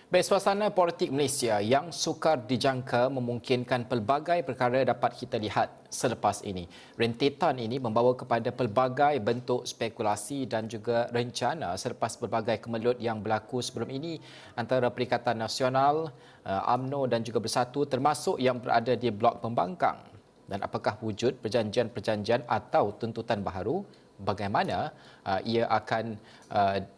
Baik, suasana politik Malaysia yang sukar dijangka memungkinkan pelbagai perkara dapat kita lihat selepas ini. Rentetan ini membawa kepada pelbagai bentuk spekulasi dan juga rencana selepas pelbagai kemelut yang berlaku sebelum ini antara Perikatan Nasional, UMNO dan juga Bersatu termasuk yang berada di Blok Pembangkang. Dan apakah wujud perjanjian-perjanjian atau tuntutan baharu? Bagaimana ia akan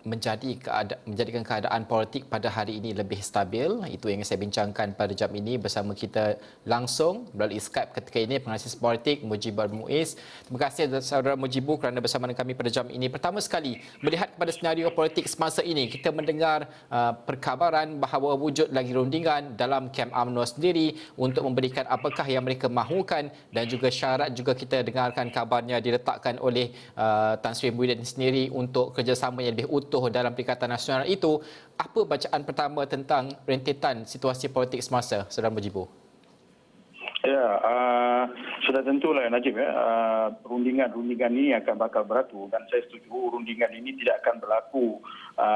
menjadikan keadaan politik pada hari ini lebih stabil? Itu yang saya bincangkan pada jam ini bersama kita langsung melalui Skype ketika ini penganalisis politik Mujibur Muiz. Terima kasih saudara Mujibur kerana bersama dengan kami pada jam ini. Pertama sekali, melihat kepada senario politik semasa ini, kita mendengar perkabaran bahawa wujud lagi rundingan dalam kem UMNO sendiri untuk memberikan apakah yang mereka mahukan, dan juga syarat juga kita dengarkan kabarnya diletakkan oleh Tan Sri Muhyiddin sendiri untuk kerjasama yang lebih utuh dalam Perikatan Nasional itu. Apa bacaan pertama tentang rentetan situasi politik semasa, Saudara Mujibur? Ya, sudah tentulah Najib ya, rundingan ini akan bakal berlaku dan saya setuju rundingan ini tidak akan berlaku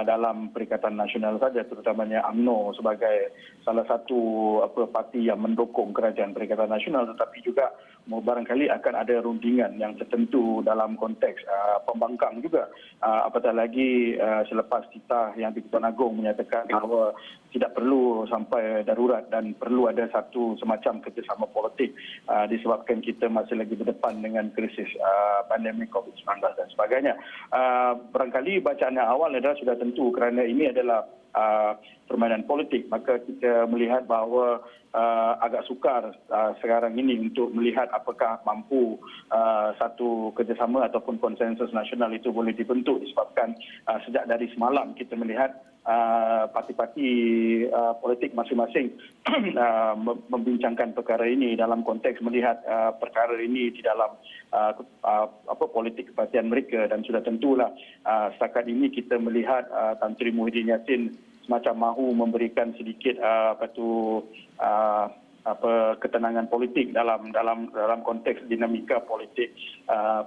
dalam Perikatan Nasional saja, terutamanya UMNO sebagai salah satu parti yang mendukung kerajaan Perikatan Nasional, tetapi juga barangkali akan ada rundingan yang tertentu dalam konteks pembangkang juga. Apatah lagi selepas titah yang di-Pertuan Agong menyatakan bahawa tidak perlu sampai darurat dan perlu ada satu semacam kerjasama politik disebabkan kita masih lagi berdepan dengan krisis pandemik COVID-19 dan sebagainya. Barangkali bacaan yang awal adalah sudah tentu kerana ini adalah permainan politik, maka kita melihat bahawa agak sukar sekarang ini untuk melihat apakah mampu satu kerjasama ataupun konsensus nasional itu boleh dibentuk disebabkan sejak dari semalam kita melihat parti-parti politik masing-masing membincangkan perkara ini dalam konteks melihat perkara ini di dalam politik kepartian mereka, dan sudah tentulah setakat ini kita melihat Tan Sri Muhyiddin Yassin semacam mahu memberikan sedikit ketenangan politik dalam konteks dinamika politik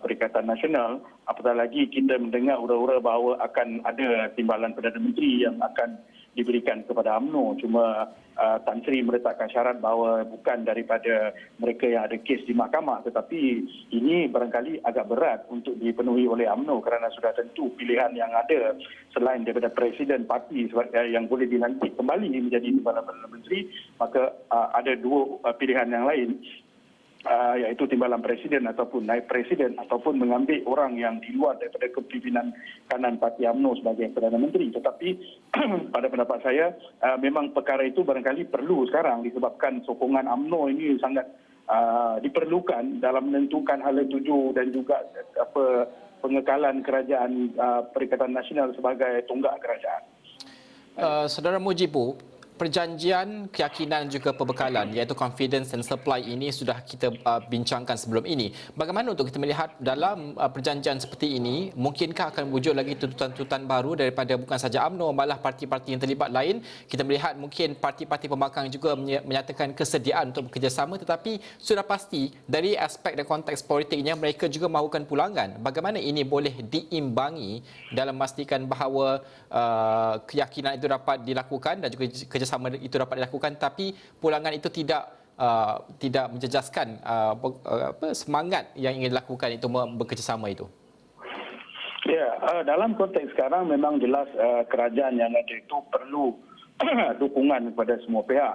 Perikatan Nasional. Apatah lagi kita mendengar ura-ura bahawa akan ada timbalan Perdana Menteri yang akan diberikan kepada UMNO. Cuma Tan Sri meletakkan syarat bahawa bukan daripada mereka yang ada kes di mahkamah, tetapi ini barangkali agak berat untuk dipenuhi oleh UMNO kerana sudah tentu pilihan yang ada selain daripada Presiden Parti yang boleh dilantik kembali menjadi timbalan Perdana Menteri, maka ada dua pilihan yang lain, iaitu timbalan presiden ataupun naib presiden ataupun mengambil orang yang di luar daripada kepimpinan kanan Parti UMNO sebagai Perdana Menteri. Tetapi pada pendapat saya memang perkara itu barangkali perlu sekarang disebabkan sokongan UMNO ini sangat diperlukan dalam menentukan hala tuju dan juga pengekalan kerajaan Perikatan Nasional sebagai tonggak kerajaan. Saudara Mujibur, perjanjian, keyakinan juga pembekalan iaitu confidence and supply ini sudah kita bincangkan sebelum ini. Bagaimana untuk kita melihat dalam perjanjian seperti ini, mungkinkah akan wujud lagi tuntutan-tuntutan baru daripada bukan saja UMNO, malah parti-parti yang terlibat lain? Kita melihat mungkin parti-parti pembangkang juga menyatakan kesediaan untuk bekerjasama, tetapi sudah pasti dari aspek dan konteks politiknya mereka juga mahukan pulangan. Bagaimana ini boleh diimbangi dalam memastikan bahawa keyakinan itu dapat dilakukan dan juga kerjasama itu dapat dilakukan, tapi pulangan itu tidak menjejaskan semangat yang ingin dilakukan itu bekerjasama itu? Ya, dalam konteks sekarang memang jelas kerajaan yang ada itu perlu dukungan kepada semua pihak.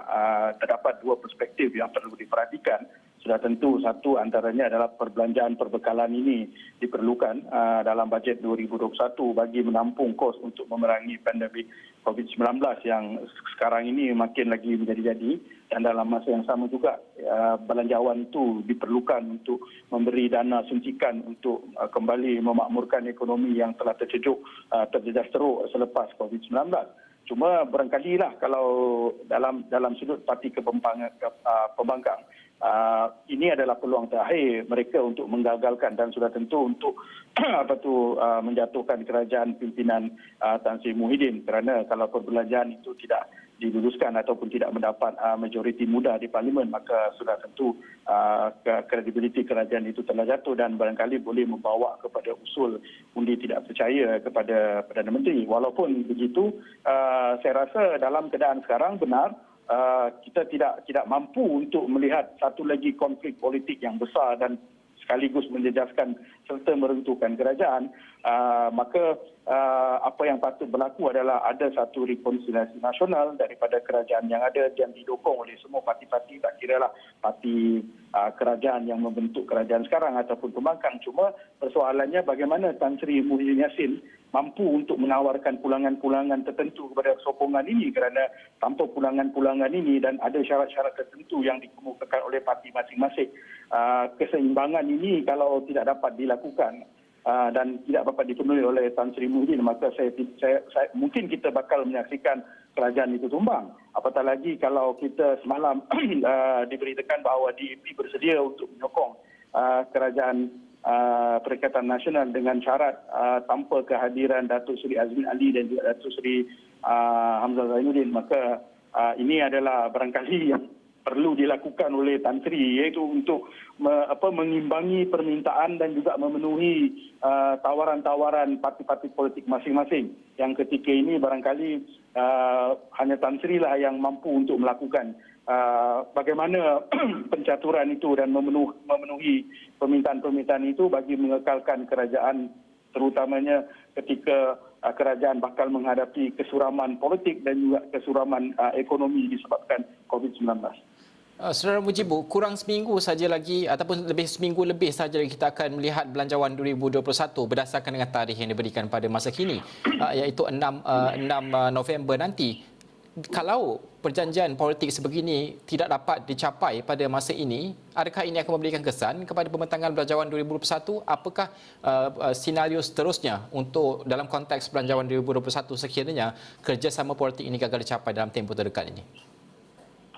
Terdapat dua perspektif yang perlu diperhatikan. Sudah tentu satu antaranya adalah perbelanjaan perbekalan ini diperlukan dalam bajet 2021 bagi menampung kos untuk memerangi pandemik COVID-19 yang sekarang ini makin lagi menjadi-jadi, dan dalam masa yang sama juga belanjawan itu diperlukan untuk memberi dana suntikan untuk kembali memakmurkan ekonomi yang telah terjejas teruk selepas COVID-19. Cuma barangkali lah kalau dalam sudut parti pembangkang, ini adalah peluang terakhir mereka untuk menggagalkan dan sudah tentu untuk menjatuhkan kerajaan pimpinan Tan Sri Muhyiddin, kerana kalau perbelanjaan itu tidak diluluskan ataupun tidak mendapat majoriti mudah di parlimen, maka sudah tentu kredibiliti kerajaan itu telah jatuh dan barangkali boleh membawa kepada usul undi tidak percaya kepada Perdana Menteri. Walaupun begitu, saya rasa dalam keadaan sekarang benar kita tidak mampu untuk melihat satu lagi konflik politik yang besar dan sekaligus menjejaskan serta meruntuhkan kerajaan, maka apa yang patut berlaku adalah ada satu rekonsiliasi nasional daripada kerajaan yang ada yang didukung oleh semua parti-parti, tak kiralah parti kerajaan yang membentuk kerajaan sekarang ataupun pembangkang. Cuma persoalannya bagaimana Tan Sri Muhyiddin Yassin mampu untuk menawarkan pulangan-pulangan tertentu kepada sokongan ini, kerana tanpa pulangan-pulangan ini dan ada syarat-syarat tertentu yang dikemukakan oleh parti masing-masing, keseimbangan ini kalau tidak dapat dilakukan dan tidak dapat dipenuhi oleh Tan Sri Muhyiddin, maka saya mungkin kita bakal menyaksikan kerajaan itu tumbang. Apatah lagi kalau kita semalam diberitakan bahawa DAP bersedia untuk menyokong kerajaan Perikatan Nasional dengan syarat tanpa kehadiran Datuk Seri Azmin Ali dan juga Datuk Seri Hamzah Zainuddin, maka ini adalah barangkali yang perlu dilakukan oleh Tan Sri, iaitu untuk mengimbangi permintaan dan juga memenuhi tawaran-tawaran parti-parti politik masing-masing, yang ketika ini barangkali hanya Tan Sri lah yang mampu untuk melakukan bagaimana pencaturan itu dan memenuhi permintaan-permintaan itu bagi mengekalkan kerajaan, terutamanya ketika kerajaan bakal menghadapi kesuraman politik dan juga kesuraman ekonomi disebabkan COVID-19. Saudara Mujibu, kurang seminggu saja lagi ataupun seminggu lebih saja lagi kita akan melihat Belanjawan 2021 berdasarkan dengan tarikh yang diberikan pada masa kini, iaitu 6 November nanti. Kalau perjanjian politik sebegini tidak dapat dicapai pada masa ini, adakah ini akan memberikan kesan kepada pembentangan Belanjawan 2021? Apakah senario seterusnya untuk dalam konteks Belanjawan 2021 sekiranya kerjasama politik ini gagal dicapai dalam tempoh terdekat ini?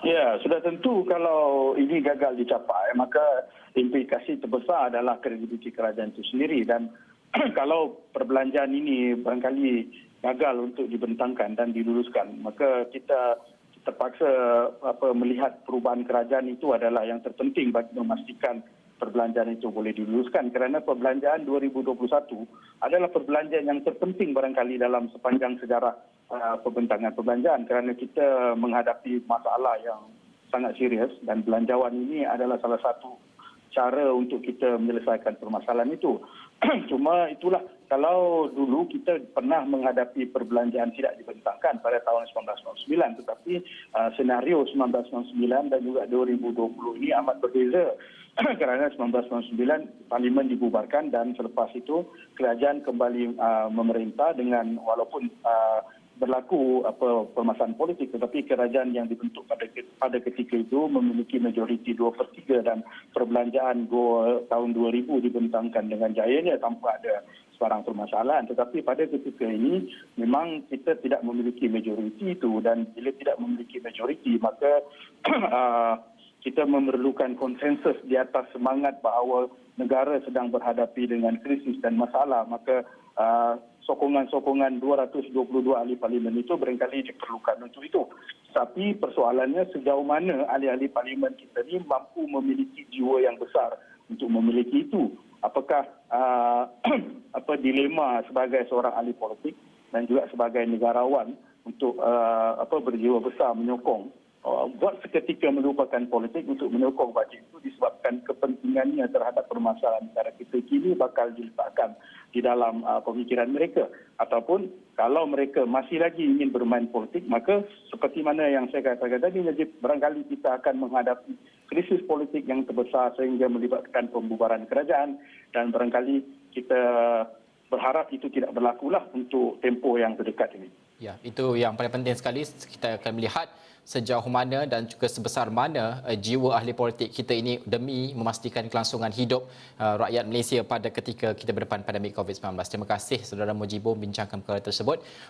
Ya, sudah tentu kalau ini gagal dicapai, maka implikasi terbesar adalah kredibiliti kerajaan itu sendiri. Dan kalau perbelanjaan ini barangkali gagal untuk dibentangkan dan diluluskan, maka kita terpaksa melihat perubahan kerajaan itu adalah yang terpenting bagi memastikan perbelanjaan itu boleh diluluskan, kerana perbelanjaan 2021 adalah perbelanjaan yang terpenting barangkali dalam sepanjang sejarah pembentangan perbelanjaan, kerana kita menghadapi masalah yang sangat serius dan belanjawan ini adalah salah satu cara untuk kita menyelesaikan permasalahan itu. Cuma itulah, kalau dulu kita pernah menghadapi perbelanjaan tidak dibentangkan pada tahun 1999, tetapi senario 1999 dan juga 2020 ini amat berbeza. Kerana 1999 parlimen dibubarkan dan selepas itu kerajaan kembali memerintah dengan walaupun berlaku permasalahan politik, tetapi kerajaan yang dibentuk pada ketika itu memiliki majoriti 2/3 dan perbelanjaan tahun 2000 dibentangkan dengan jayanya tanpa ada sebarang permasalahan. Tetapi pada ketika ini memang kita tidak memiliki majoriti itu, dan bila tidak memiliki majoriti maka kita memerlukan konsensus di atas semangat bahawa negara sedang berhadapi dengan krisis dan masalah, maka sokongan-sokongan 222 ahli parlimen itu barangkali diperlukan untuk itu. Tapi persoalannya sejauh mana ahli-ahli parlimen kita ini mampu memiliki jiwa yang besar untuk memiliki itu. Apakah dilema sebagai seorang ahli politik dan juga sebagai negarawan untuk berjiwa besar menyokong, buat seketika melupakan politik untuk menyokong bajet itu disebabkan kepentingannya terhadap permasalahan negara kita kini bakal diletakkan di dalam pemikiran mereka. Ataupun kalau mereka masih lagi ingin bermain politik, maka seperti mana yang saya katakan tadi, Najib, barangkali kita akan menghadapi krisis politik yang terbesar sehingga melibatkan pembubaran kerajaan, dan barangkali kita berharap itu tidak berlakulah untuk tempoh yang terdekat ini. Ya, itu yang paling penting sekali. Kita akan melihat sejauh mana dan juga sebesar mana jiwa ahli politik kita ini demi memastikan kelangsungan hidup rakyat Malaysia pada ketika kita berdepan pandemik COVID-19. Terima kasih Saudara Mujibu membincangkan perkara tersebut.